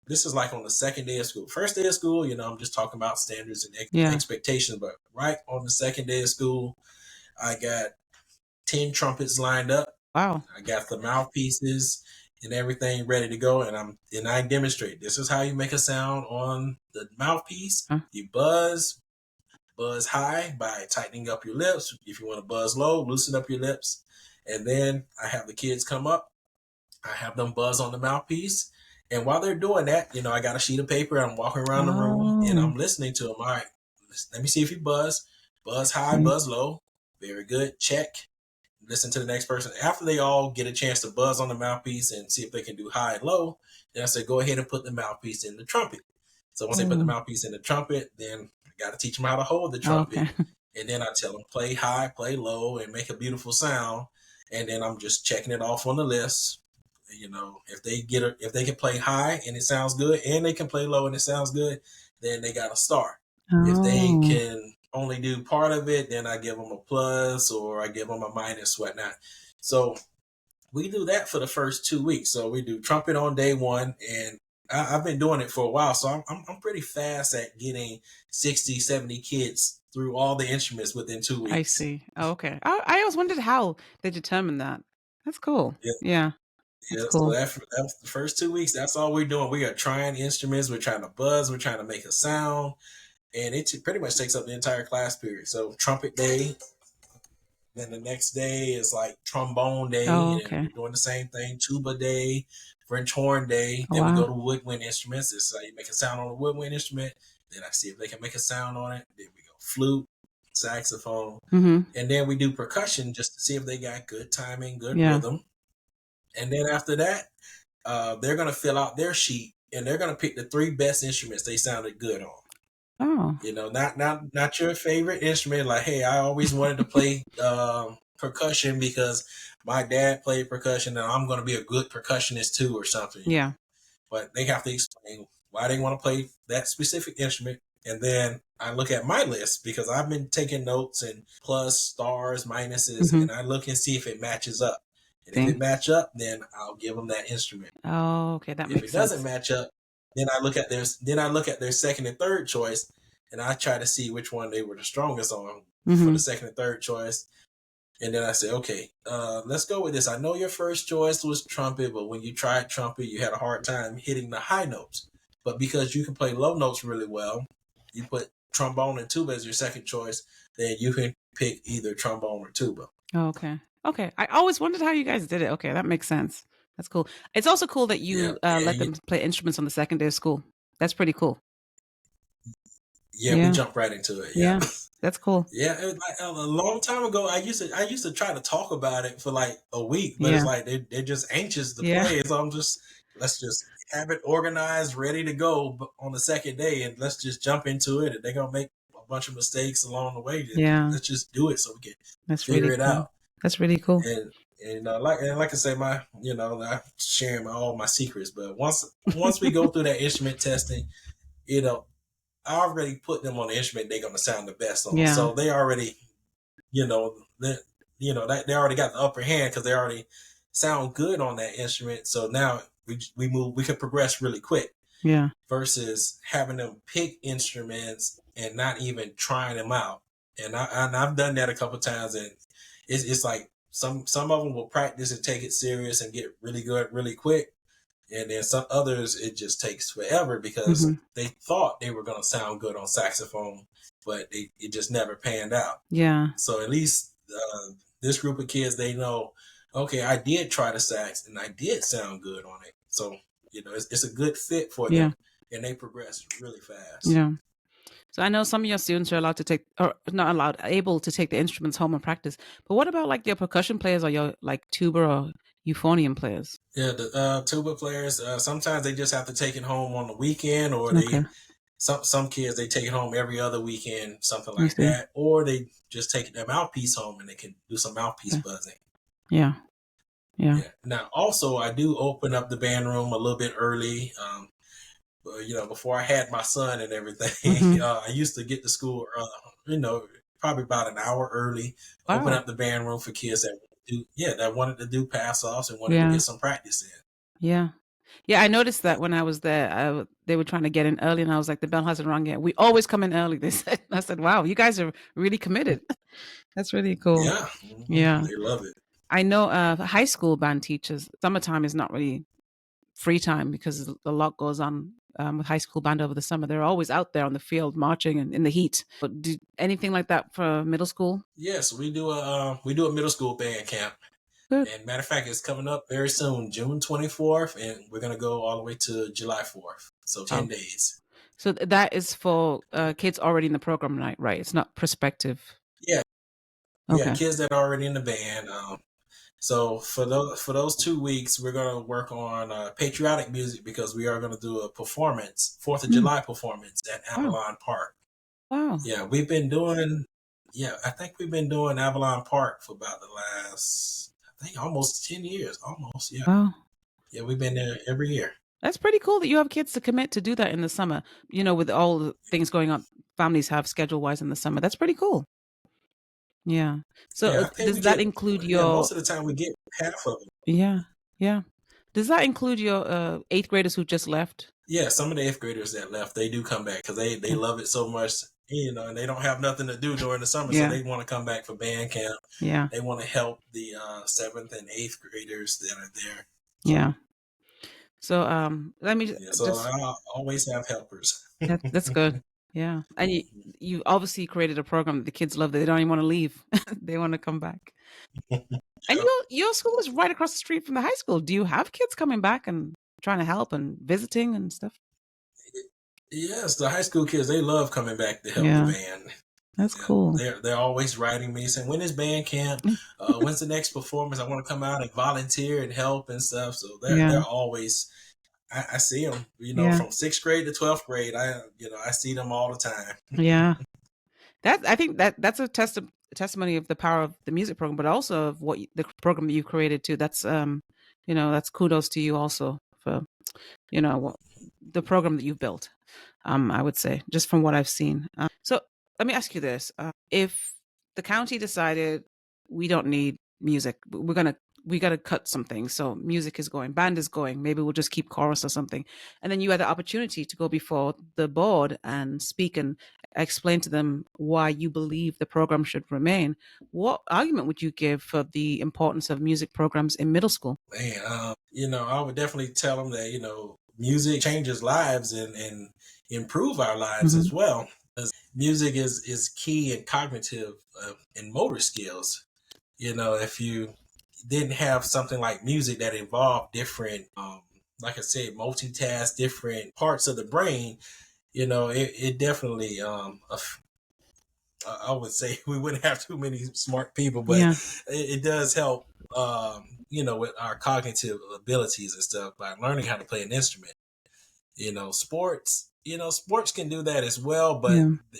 Speaker 2: this is like on the second day of school. First day of school, I'm just talking about standards and
Speaker 1: Yeah.
Speaker 2: expectations. But right on the second day of school, I got 10 trumpets lined up.
Speaker 1: Wow.
Speaker 2: I got the mouthpieces and everything ready to go, and I demonstrate. This is how you make a sound on the mouthpiece.
Speaker 1: Huh?
Speaker 2: You buzz high by tightening up your lips. If you want to buzz low, loosen up your lips. And then I have the kids come up. I have them buzz on the mouthpiece. And while they're doing that, I got a sheet of paper. I'm walking around the room and
Speaker 1: Oh.
Speaker 2: I'm listening to them. All right, let me see if you buzz. Buzz high,
Speaker 1: Mm.
Speaker 2: buzz low. Very good. Check. Listen to the next person. After they all get a chance to buzz on the mouthpiece and see if they can do high and low, then I said, go ahead and put the mouthpiece in the trumpet. So once they put the
Speaker 1: Oh.
Speaker 2: mouthpiece in the trumpet, then I got to teach them how to hold the
Speaker 1: Oh,
Speaker 2: trumpet.
Speaker 1: okay.
Speaker 2: And then I tell them play high, play low, and make a beautiful sound. And then I'm just checking it off on the list. If they can play high and it sounds good, and they can play low and it sounds good, then they got a star. If they
Speaker 1: Oh.
Speaker 2: can only do part of it, then I give them a plus or I give them a minus, whatnot. So we do that for the first 2 weeks. So we do trumpet on day one, and I've been doing it for a while. So I'm pretty fast at getting 60, 70 kids through all the instruments within 2
Speaker 1: I
Speaker 2: weeks.
Speaker 1: see. Oh, okay. I always wondered how they determined that. That's cool.
Speaker 2: Yeah.
Speaker 1: Yeah. That's
Speaker 2: Yeah, so
Speaker 1: cool.
Speaker 2: that's the first 2 weeks. That's all we're doing. We are trying instruments. We're trying to buzz. We're trying to make a sound, and it pretty much takes up the entire class period. So trumpet day, then the next day is like trombone
Speaker 1: Oh,
Speaker 2: day, and
Speaker 1: okay.
Speaker 2: we're doing the same thing. Tuba day, French horn day.
Speaker 1: Oh,
Speaker 2: Then we go
Speaker 1: wow.
Speaker 2: to woodwind instruments. This is how you make a sound on a woodwind instrument. Then I see if they can make a sound on it. Then we go flute, saxophone,
Speaker 1: Mm-hmm.
Speaker 2: and then we do percussion just to see if they got good timing, good
Speaker 1: Yeah.
Speaker 2: rhythm. And then after that, they're going to fill out their sheet and they're going to pick the 3 best instruments they sounded good on.
Speaker 1: Oh.
Speaker 2: Not your favorite instrument. Like, hey, I always wanted to play percussion because my dad played percussion and I'm going to be a good percussionist too, or something.
Speaker 1: Yeah.
Speaker 2: But they have to explain why they want to play that specific instrument. And then I look at my list because I've been taking notes and plus, stars, minuses,
Speaker 1: Mm-hmm.
Speaker 2: and I look and see if it matches up. And if
Speaker 1: See.
Speaker 2: it match up, then I'll give them that instrument.
Speaker 1: Oh, okay. That
Speaker 2: If
Speaker 1: makes
Speaker 2: it doesn't
Speaker 1: sense.
Speaker 2: match up, then I look at their second and third choice, and I try to see which one they were the strongest on for
Speaker 1: Mm-hmm.
Speaker 2: the second and third choice. And then I say, okay, let's go with this. I know your first choice was trumpet, but when you tried trumpet, you had a hard time hitting the high notes. But because you can play low notes really well, you put trombone and tuba as your second choice, then you can pick either trombone or tuba.
Speaker 1: Oh, okay. Okay. I always wondered how you guys did it. Okay, that makes sense. That's cool. It's also cool that
Speaker 2: Yeah,
Speaker 1: you
Speaker 2: yeah,
Speaker 1: let them play instruments on the second day of school. That's pretty cool.
Speaker 2: yeah. We
Speaker 1: Yeah.
Speaker 2: jump right into it. Yeah.
Speaker 1: Yeah. That's cool.
Speaker 2: Yeah, it was like a long time ago. I used to try to talk about it for like a week, but
Speaker 1: Yeah.
Speaker 2: it's like they're just anxious to
Speaker 1: Yeah.
Speaker 2: play. So let's just have it organized, ready to go on the second day, and let's just jump into it. And they're gonna make a bunch of mistakes along the way.
Speaker 1: Yeah.
Speaker 2: Let's just do it so we can
Speaker 1: That's
Speaker 2: figure
Speaker 1: really
Speaker 2: it
Speaker 1: cool.
Speaker 2: out.
Speaker 1: That's really cool.
Speaker 2: And like I say, I'm sharing all my secrets. But once we go through that instrument testing, you know, I already put them on the instrument they're gonna sound the best on.
Speaker 1: Yeah.
Speaker 2: So they already you know, that they already got the upper hand because they already sound good on that instrument. So now we can progress really quick
Speaker 1: Yeah.
Speaker 2: versus having them pick instruments and not even trying them out. And I've done that a couple of times, and it's like some of them will practice and take it serious and get really good really quick. And then some others, it just takes forever because
Speaker 1: Mm-hmm.
Speaker 2: they thought they were going to sound good on saxophone, but it just never panned out.
Speaker 1: Yeah.
Speaker 2: So at least this group of kids, they know, okay, I did try the sax and I did sound good on it. So, it's a good fit for
Speaker 1: Yeah.
Speaker 2: them and they progress really fast.
Speaker 1: Yeah. So I know some of your students are allowed to take, or not allowed, able to take the instruments home and practice. But what about like your percussion players or your like tuba or euphonium players?
Speaker 2: Yeah, the tuba players, sometimes they just have to take it home on the weekend, or
Speaker 1: Okay.
Speaker 2: some kids, they take it home every other weekend, something
Speaker 1: I
Speaker 2: like
Speaker 1: see.
Speaker 2: that, or they just take their mouthpiece home and they can do some mouthpiece
Speaker 1: Yeah.
Speaker 2: buzzing.
Speaker 1: Yeah. Yeah.
Speaker 2: Yeah. Now, also, I do open up the band room a little bit early. Before I had my son and everything,
Speaker 1: Mm-hmm.
Speaker 2: I used to get to school, probably about an hour early. Open
Speaker 1: Wow.
Speaker 2: up the band room for kids that wanted to do pass offs and wanted to
Speaker 1: Yeah.
Speaker 2: get some practice in.
Speaker 1: Yeah. Yeah, I noticed that when I was there, they were trying to get in early, and I was like, "The bell hasn't rung yet. We always come in early." They said. I said, "Wow, you guys are really committed." That's really cool.
Speaker 2: Yeah,
Speaker 1: Yeah,
Speaker 2: they love it.
Speaker 1: I know. High school band teachers, summertime is not really free time because a lot goes on with high school band over the summer. They're always out there on the field marching and in the heat. But do anything like that for middle school?
Speaker 2: Yes, we do a middle school band camp.
Speaker 1: Good.
Speaker 2: And matter of fact, it's coming up very soon, June 24th, and we're gonna go all the way to July 4th. So
Speaker 1: Oh,
Speaker 2: 10 days.
Speaker 1: so that is for kids already in the program, right? It's not prospective.
Speaker 2: Yeah, yeah,
Speaker 1: Okay.
Speaker 2: kids that are already in the band. So for those 2 weeks, we're gonna work on patriotic music because we are gonna do a performance, Fourth of
Speaker 1: Mm.
Speaker 2: July performance at
Speaker 1: Wow.
Speaker 2: Avalon Park.
Speaker 1: Wow.
Speaker 2: Yeah, we've been doing. Yeah, I think we've been doing Avalon Park for about the last, I think, almost 10 years. Almost, yeah,
Speaker 1: Wow.
Speaker 2: yeah. We've been there every year.
Speaker 1: That's pretty cool that you have kids to commit to do that in the summer. With all the things going on, families have schedule wise in the summer. That's pretty cool. Yeah. So
Speaker 2: Yeah, I think we
Speaker 1: does that
Speaker 2: get.
Speaker 1: include
Speaker 2: Yeah,
Speaker 1: your?
Speaker 2: most of the time we get half of them.
Speaker 1: Yeah. Yeah. Does that include your eighth graders who just left?
Speaker 2: Yeah, some of the eighth graders that left, they do come back because they
Speaker 1: Yeah.
Speaker 2: love it so much. And they don't have nothing to do during the summer, so
Speaker 1: Yeah.
Speaker 2: they want to come back for band camp.
Speaker 1: Yeah.
Speaker 2: They want to help the seventh and eighth graders that are there.
Speaker 1: Yeah. So let me
Speaker 2: Yeah, so
Speaker 1: just
Speaker 2: I always have helpers.
Speaker 1: that's good. Yeah. And you obviously created a program that the kids love that they don't even want to leave. They want to come back. And your school is right across the street from the high school. Do you have kids coming back and trying to help and visiting and stuff?
Speaker 2: Yes, the high school kids, they love coming back to help the
Speaker 1: Yeah.
Speaker 2: band.
Speaker 1: That's
Speaker 2: Yeah,
Speaker 1: cool.
Speaker 2: they're always writing me saying, "When is band camp? When's the next performance? I want to come out and volunteer and help and stuff." So they're
Speaker 1: Yeah.
Speaker 2: always. I see them,
Speaker 1: Yeah.
Speaker 2: from sixth grade to 12th grade. I see them all the time.
Speaker 1: Yeah. I think that's a testimony of the power of the music program, but also of the program that you created too. That's kudos to you also for the program that you've built. I would say just from what I've seen. So let me ask you this: if the county decided we don't need music, we gotta cut something. So music is going, band is going. Maybe we'll just keep chorus or something. And then you had the opportunity to go before the board and speak and explain to them why you believe the program should remain. What argument would you give for the importance of music programs in middle school?
Speaker 2: Man, I would definitely tell them that music changes lives and improve our lives
Speaker 1: Hmm.
Speaker 2: as well. Music is key in cognitive and motor skills. If you didn't have something like music that involved different, like I said, multitask different parts of the brain, it definitely, I would say we wouldn't have too many smart people, but
Speaker 1: Yeah.
Speaker 2: it does help, with our cognitive abilities and stuff by learning how to play an instrument. Sports can do that as well, but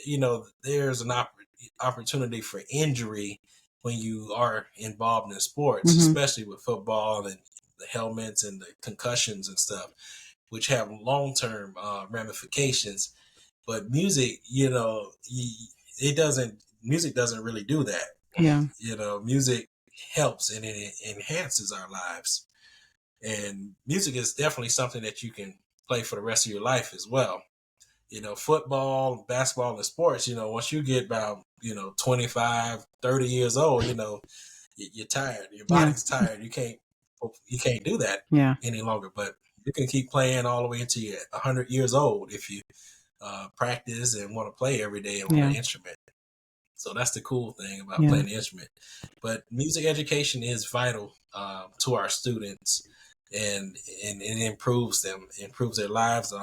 Speaker 1: Yeah.
Speaker 2: there's an opportunity for injury when you are involved in sports,
Speaker 1: Hmm.
Speaker 2: especially with football and the helmets and the concussions and stuff, which have long-term ramifications. But music, it doesn't. Music doesn't really do that.
Speaker 1: Yeah.
Speaker 2: Music helps and it enhances our lives. And music is definitely something that you can play for the rest of your life as well. Football, basketball, and sports, once you get about, 25, 30 years old, you're tired. Your
Speaker 1: Yeah.
Speaker 2: body's tired. You can't do that
Speaker 1: Yeah.
Speaker 2: any longer. But you can keep playing all the way until you're 100 years old if you practice and want to play every day on an
Speaker 1: Yeah.
Speaker 2: instrument. So that's the cool thing about
Speaker 1: Yeah.
Speaker 2: playing the instrument. But music education is vital to our students, and it improves their lives,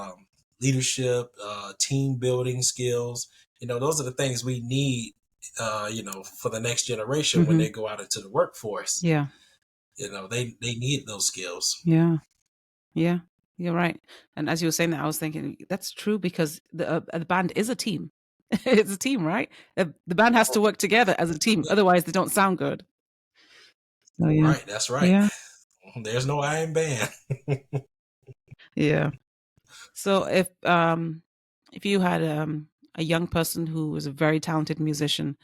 Speaker 2: leadership, team building skills. Those are the things we need. For the next generation when
Speaker 1: Hmm.
Speaker 2: they go out into the workforce,
Speaker 1: Yeah.
Speaker 2: they need those skills.
Speaker 1: Yeah. Yeah, you're right. And as you were saying that, I was thinking that's true because the band is a team. It's a team, right? The band has to work together as a team, otherwise they don't sound good. So yeah,
Speaker 2: Right, that's right.
Speaker 1: yeah,
Speaker 2: There's no I in band.
Speaker 1: yeah. So if you had a young person who is a very talented musician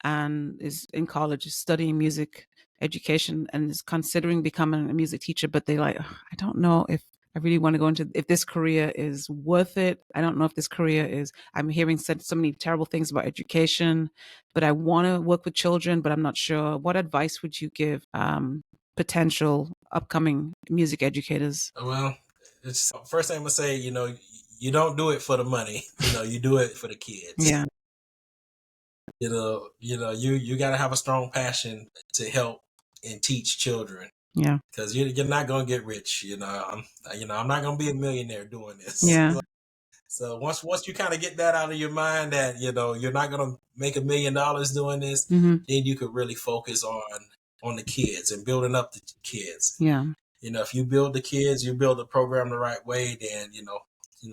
Speaker 1: and is in college studying music education and is considering becoming a music teacher, but they like, "Ugh, I don't know if I really want to go into if this career is worth it. I don't know if this career is. I'm hearing so many terrible things about education, but I want to work with children, but I'm not sure. What advice would you give potential upcoming music educators?
Speaker 2: Well, it's first thing I'm gonna say, you don't do it for the money. You do it for the kids.
Speaker 1: Yeah,
Speaker 2: You got to have a strong passion to help and teach children
Speaker 1: yeah,
Speaker 2: because you're not gonna get rich. I'm not gonna be a millionaire doing this.
Speaker 1: yeah.
Speaker 2: So once you kind of get that out of your mind that you're not gonna make $1 million doing this,
Speaker 1: Hmm.
Speaker 2: then you could really focus on the kids and building up the kids.
Speaker 1: Yeah,
Speaker 2: If you build the kids, you build the program the right way, then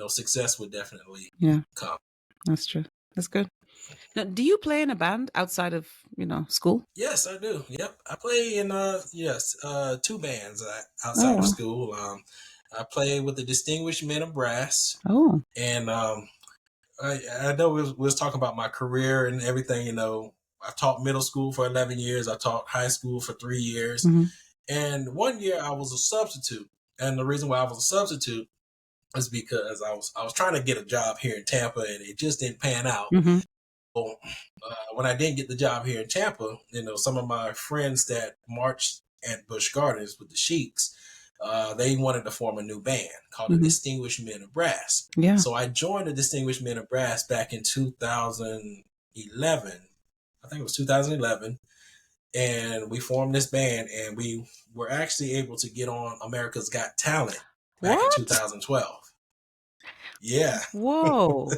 Speaker 2: success would definitely
Speaker 1: yeah.
Speaker 2: come.
Speaker 1: That's true. That's good. Now, do you play in a band outside of school?
Speaker 2: Yes, I do. Yep, I play in two bands
Speaker 1: Oh,
Speaker 2: outside of
Speaker 1: wow.
Speaker 2: school. I play with the Distinguished Men of Brass,
Speaker 1: Oh.
Speaker 2: and I know we was talking about my career and everything. I taught middle school for 11 years. I taught high school for 3 years,
Speaker 1: Hmm.
Speaker 2: and one year I was a substitute. And the reason why I was a substitute is because I was trying to get a job here in Tampa, and it just didn't pan out.
Speaker 1: Hmm.
Speaker 2: So, when I didn't get the job here in Tampa, some of my friends that marched at Busch Gardens with the Sheiks, they wanted to form a new band called the
Speaker 1: Hmm.
Speaker 2: Distinguished Men of Brass.
Speaker 1: Yeah.
Speaker 2: So I joined the Distinguished Men of Brass back in 2011. I think it was 2011. And we formed this band, and we were actually able to get on America's Got Talent back in
Speaker 1: What?
Speaker 2: 2012. Yeah.
Speaker 1: Whoa.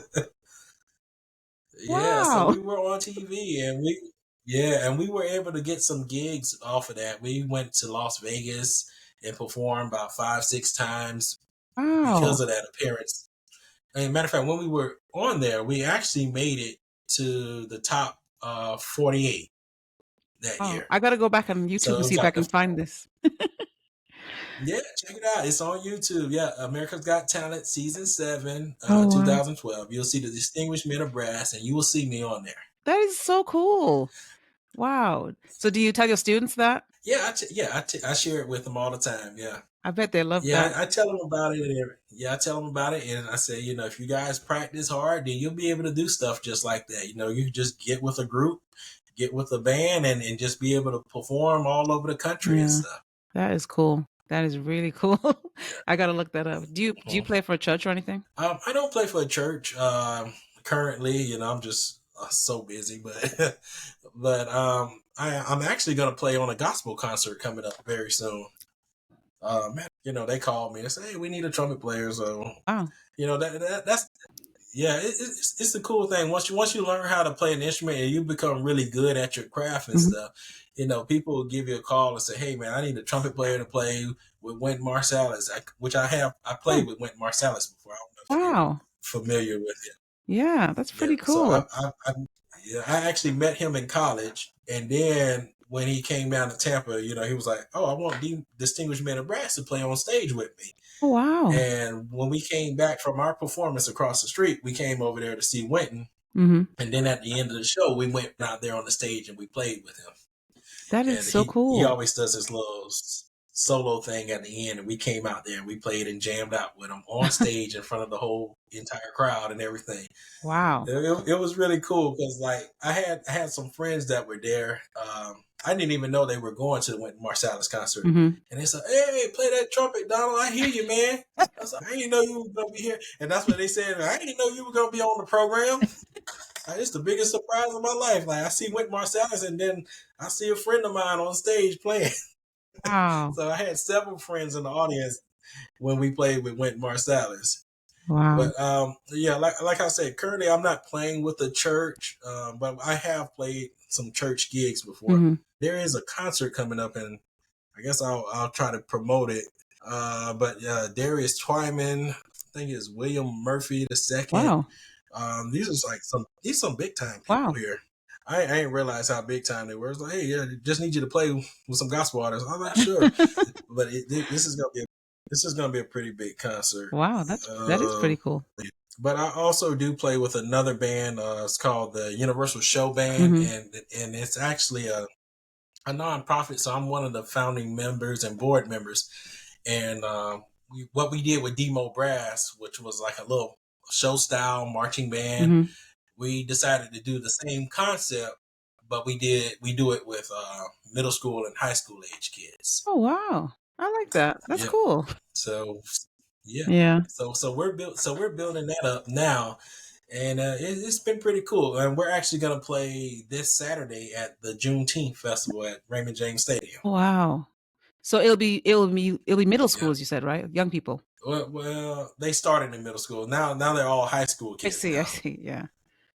Speaker 2: Yeah, so
Speaker 1: Wow.
Speaker 2: we were on TV, and we were able to get some gigs off of that. We went to Las Vegas and performed about 5, 6 times because
Speaker 1: Wow.
Speaker 2: of that appearance. And matter of fact, when we were on there, we actually made it to the top 48 that
Speaker 1: Wow.
Speaker 2: year.
Speaker 1: I got to go back on YouTube
Speaker 2: So
Speaker 1: and
Speaker 2: it
Speaker 1: see
Speaker 2: was
Speaker 1: if I
Speaker 2: like
Speaker 1: can find this.
Speaker 2: yeah, check it out. It's on YouTube. Yeah, America's Got Talent season 7,
Speaker 1: Oh, wow.
Speaker 2: 2012. You'll see the Distinguished Men of Brass, and you will see me on there.
Speaker 1: That is so cool. Wow. So do you tell your students that?
Speaker 2: I share it with them all the time. Yeah,
Speaker 1: I bet they love
Speaker 2: yeah,
Speaker 1: that.
Speaker 2: I tell them about it. I tell them about it, and I say, if you guys practice hard, then you'll be able to do stuff just like that. You just get with a group, get with a band, and just be able to perform all over the country and
Speaker 1: Yeah.
Speaker 2: stuff.
Speaker 1: That is cool. That is really cool.
Speaker 2: Yeah.
Speaker 1: I got to look that up. Do you play for a church or anything?
Speaker 2: I don't play for a church currently. I'm just so busy, but I'm actually going to play on a gospel concert coming up very soon. They called me and say, "Hey, we need a trumpet player." So,
Speaker 1: Wow.
Speaker 2: that's yeah, it's the cool thing. Once you learn how to play an instrument and you become really good at your craft and
Speaker 1: Hmm.
Speaker 2: stuff, people will give you a call and say, "Hey, man, I need a trumpet player to play with Wynton Marsalis," which I have. I
Speaker 1: Oh,
Speaker 2: played with Wynton Marsalis before. I don't know if you're
Speaker 1: wow.
Speaker 2: familiar with him.
Speaker 1: Yeah, that's
Speaker 2: Yeah,
Speaker 1: pretty
Speaker 2: so
Speaker 1: cool.
Speaker 2: I actually met him in college, and then when he came down to Tampa, he was like, "Oh, I want the Distinguished Men of Brass to play on stage with me."
Speaker 1: Oh, wow.
Speaker 2: And when we came back from our performance across the street, we came over there to see Wynton.
Speaker 1: Hmm.
Speaker 2: And then at the end of the show, we went out there on the stage and we played with him.
Speaker 1: That is
Speaker 2: And
Speaker 1: so
Speaker 2: he
Speaker 1: cool.
Speaker 2: always does this little solo thing at the end. And we came out there and we played and jammed out with him on stage in front of the whole entire crowd and everything.
Speaker 1: Wow.
Speaker 2: It was really cool because like I had some friends that were there. I didn't even know they were going to the Wynton Marsalis concert,
Speaker 1: Hmm.
Speaker 2: and they said, "Hey, play that trumpet, Donald. I hear you, man." I was like, "I didn't know you were gonna be here," and that's what they said. I didn't know you were gonna be on the program. It's the biggest surprise of my life. Like I see Wynton Marsalis, and then I see a friend of mine on stage playing.
Speaker 1: Wow.
Speaker 2: So I had several friends in the audience when we played with Wynton Marsalis.
Speaker 1: Wow.
Speaker 2: But yeah, like I said, currently I'm not playing with the church, but I have played some church gigs before.
Speaker 1: Hmm.
Speaker 2: There is a concert coming up, and I guess I'll try to promote it. But Darius Twyman, I think it's William Murphy the second.
Speaker 1: Wow.
Speaker 2: These are like some big time people
Speaker 1: Wow.
Speaker 2: here. I ain't realized how big time they were. It's like, hey, yeah, just need you to play with some gospel artists. I'm not sure, but this is gonna be a pretty big concert.
Speaker 1: Wow. That is
Speaker 2: Uh,
Speaker 1: pretty cool.
Speaker 2: but I also do play with another band. It's called the Universal Show Band,
Speaker 1: Hmm.
Speaker 2: and it's actually a nonprofit. So I'm one of the founding members and board members. And what we did with Demo Brass, which was like a little show style marching band,
Speaker 1: Hmm.
Speaker 2: we decided to do the same concept, but we do it with middle school and high school age kids.
Speaker 1: Oh, wow. I like that. That's
Speaker 2: Yep.
Speaker 1: cool.
Speaker 2: So yeah.
Speaker 1: Yeah.
Speaker 2: So we're building that up now, and it's been pretty cool. And we're actually gonna play this Saturday at the Juneteenth festival at Raymond James Stadium.
Speaker 1: Wow. So it'll be middle school,
Speaker 2: Yeah.
Speaker 1: as you said, right? Young people.
Speaker 2: Well, they started in middle school. Now they're all high school
Speaker 1: I
Speaker 2: kids
Speaker 1: see. I
Speaker 2: now.
Speaker 1: see. Yeah.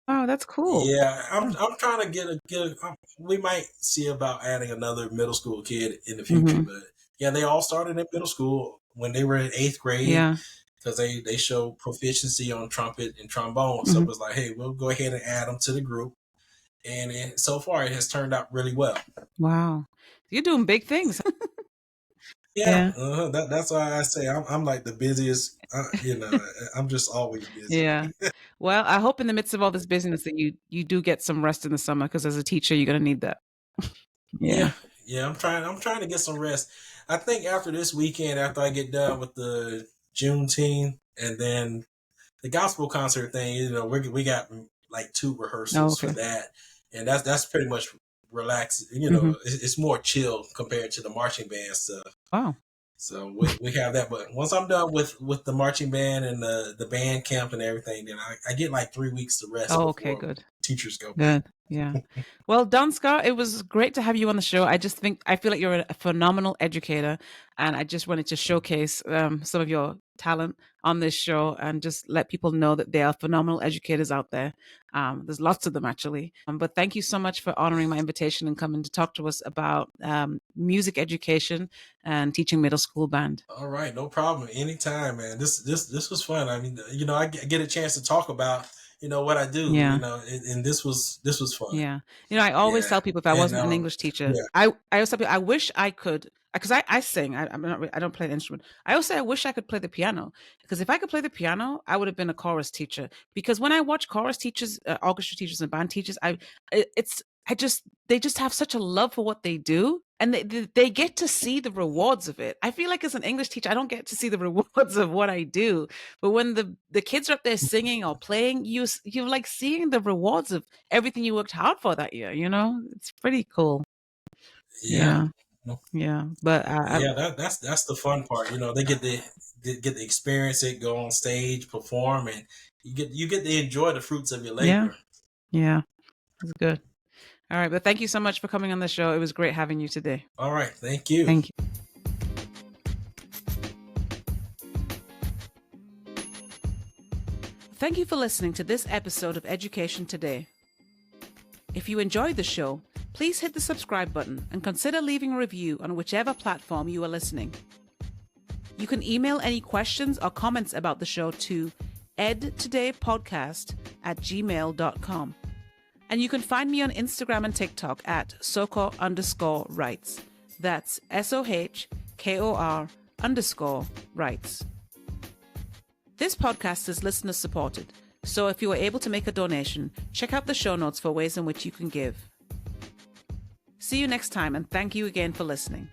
Speaker 1: Oh, that's cool.
Speaker 2: Yeah, I'm trying to we might see about adding another middle school kid in the future,
Speaker 1: Hmm.
Speaker 2: but yeah, they all started in middle school when they were in eighth grade
Speaker 1: Yeah.
Speaker 2: because they showed proficiency on trumpet and trombone. So it
Speaker 1: Hmm.
Speaker 2: was like, hey, we'll go ahead and add them to the group, and so far it has turned out really well.
Speaker 1: Wow. You're doing big things.
Speaker 2: Yeah,
Speaker 1: Yeah.
Speaker 2: that's why I say I'm like the busiest. I'm just always busy.
Speaker 1: Yeah. Well, I hope in the midst of all this business that you do get some rest in the summer, because as a teacher, you're gonna need that.
Speaker 2: Yeah,
Speaker 1: Yeah.
Speaker 2: yeah, I'm trying to get some rest. I think after this weekend, after I get done with the Juneteenth and then the gospel concert thing, we got like two
Speaker 1: Oh,
Speaker 2: rehearsals for
Speaker 1: okay.
Speaker 2: that, and that's pretty much relaxed.
Speaker 1: Hmm.
Speaker 2: It's more chill compared to the marching band stuff.
Speaker 1: Wow.
Speaker 2: So we have that, but once I'm done with the marching band and the band camp and everything, then I get like 3 weeks to rest
Speaker 1: Oh, okay.
Speaker 2: before
Speaker 1: Good.
Speaker 2: teachers go back.
Speaker 1: Good. Yeah. Well done, Scott. It was great to have you on the show. I feel like you're a phenomenal educator, and I just wanted to showcase some of your talent on this show and just let people know that there are phenomenal educators out there. There's lots of them, actually. But thank you so much for honoring my invitation and coming to talk to us about music education and teaching middle school band.
Speaker 2: All right, no problem. Anytime, man. This was fun. I mean, I get a chance to talk about what I do.
Speaker 1: Yeah.
Speaker 2: And this was fun.
Speaker 1: Yeah. I always
Speaker 2: Yeah,
Speaker 1: tell people, if I
Speaker 2: and
Speaker 1: wasn't an English teacher,
Speaker 2: yeah,
Speaker 1: I always tell people I wish I could, because I sing. I don't play an instrument. I always say I wish I could play the piano, because if I could play the piano, I would have been a chorus teacher. Because when I watch chorus teachers, orchestra teachers, and band teachers, they just have such a love for what they do, and they get to see the rewards of it. I feel like as an English teacher, I don't get to see the rewards of what I do, but when the kids are up there singing or playing, you're like seeing the rewards of everything you worked hard for that year. It's pretty cool.
Speaker 2: yeah,
Speaker 1: Yeah. Yeah. But
Speaker 2: yeah. That's the fun part. They get to experience it, go on stage, perform, and you get to enjoy the fruits of your
Speaker 1: yeah.
Speaker 2: labor.
Speaker 1: Yeah. It's good. All right. But thank you so much for coming on the show. It was great having you today.
Speaker 2: All right, thank you.
Speaker 1: Thank you. Thank you for listening to this episode of Education Today. If you enjoyed the show, please hit the subscribe button and consider leaving a review on whichever platform you are listening. You can email any questions or comments about the show to edtodaypodcast@gmail.com. And you can find me on Instagram and TikTok at Sokor_Writes. That's SOHKOR_Writes. This podcast is listener supported, so if you are able to make a donation, check out the show notes for ways in which you can give. See you next time, and thank you again for listening.